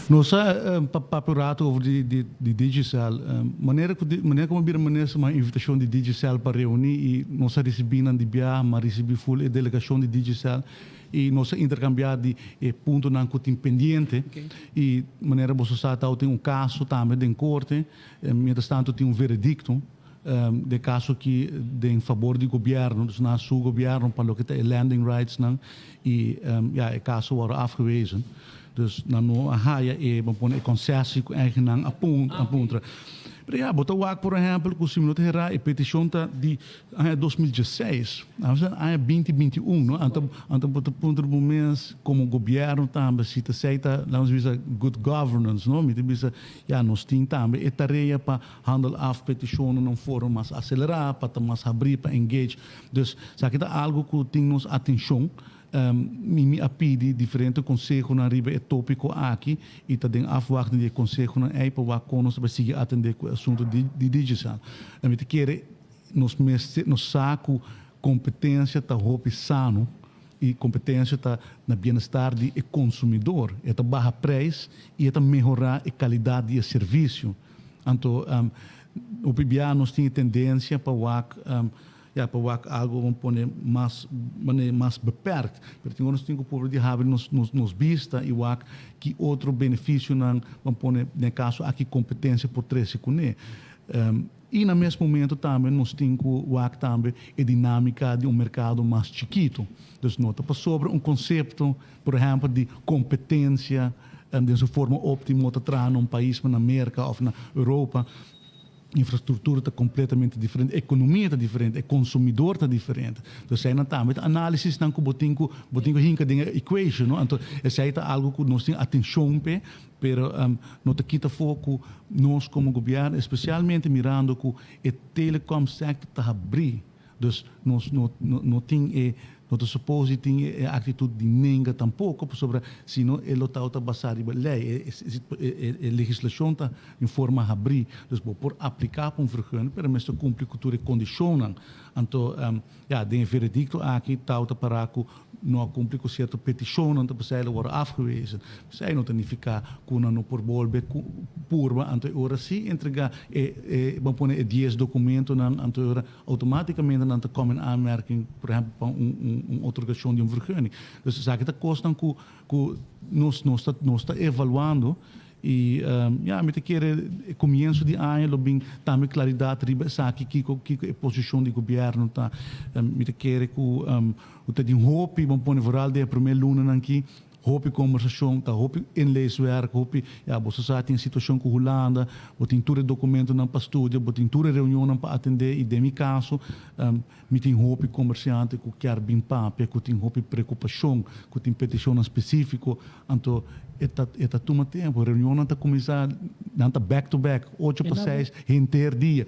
Nós papurato over de Digicel. Maneira como vira uma invitação de Digicel para reunir e nós recebemos de BIA, mas recebi full a delegação de Digicel e nós intercambiar de ponto não que tem pendente e maneira você sabe tem um caso também em corte, mientras tanto tem um veredicto de caso que de em favor do governo, dus na seu governo para o que é landing rights não e o caso era afgewezen. Dus na no haia e bom concesso eigenlijk aponta. Pero ja, bota wak por exemplo, que o minuto era a petição de 2016, a 2021, no? Então bota ponto do mês como governo também se aceita, vamos dizer good governance, no? Me diz ja nós tem também e tarefa para handle af petição num fórum mais acelerar, para mais abrir para engage. Dus sabe que algo que tem nos atenção. Me apide diferente conselho na riba é tópico aqui e também afwachten de conselho na eipa wa conos para seguir atender o assunto de digital. A gente quer nos saco competência tá roupa sano e competência tá na bem-estar do consumidor, é tá barra preço e é tá melhorar a qualidade de serviço. Então, o PBA nós tem tendência para para algo vamos pôr mais beperkt. Porque nós temos o povo de haver nos vista e que outro benefício não vamos pôr no caso aqui competência por três com e no mesmo momento também nós temos também a dinâmica de um mercado mais chiquito. Então, nota para sobre um conceito, por exemplo, de competência de sua forma óptima para num país na América ou na Europa. Infraestrutura está completamente diferente, a economia está diferente, o consumidor está diferente. Então, se aí também análise não que botinho hinca de equation, não? Então, esse aí está algo que nós temos atenção pe, pero não te quita foco nós como governo, especialmente mirando que o telecom sector está abrir. Dus nós não tem não supose tem a atitude de nenga tampouco sobre se não ele está basado em lei a legislação está em forma de abrir dus por aplicar para um vergunning para mas cumprir cultura condicionam então de veredicto aqui está para que não cumprir com certa petição então para ele wordt afgewezen zij não significa que não por volver purba então ora sim entregar vamos pôr 10 documentos então automaticamente não come em aanmerking por exemplo para uma outorgação de um vergunning. Dus zaken dat kosten que nós está evaluando e me quer começo de ano lo bem também claridade riba sabe que a posição do governo tá me quer que o tem hope vamos pôr vooral de primeira luna aqui hope conversação tá hope inleeswerk hope você sabe tem situação com Holanda tem tudo documento não para estúdio tem tudo reunião não para atender e demi caso me tem hope comerciante que quer bem papel que tem hope preocupação que tem petição específico então toma tempo reunião não está começar não está back to back 8 para 6 inteiro dia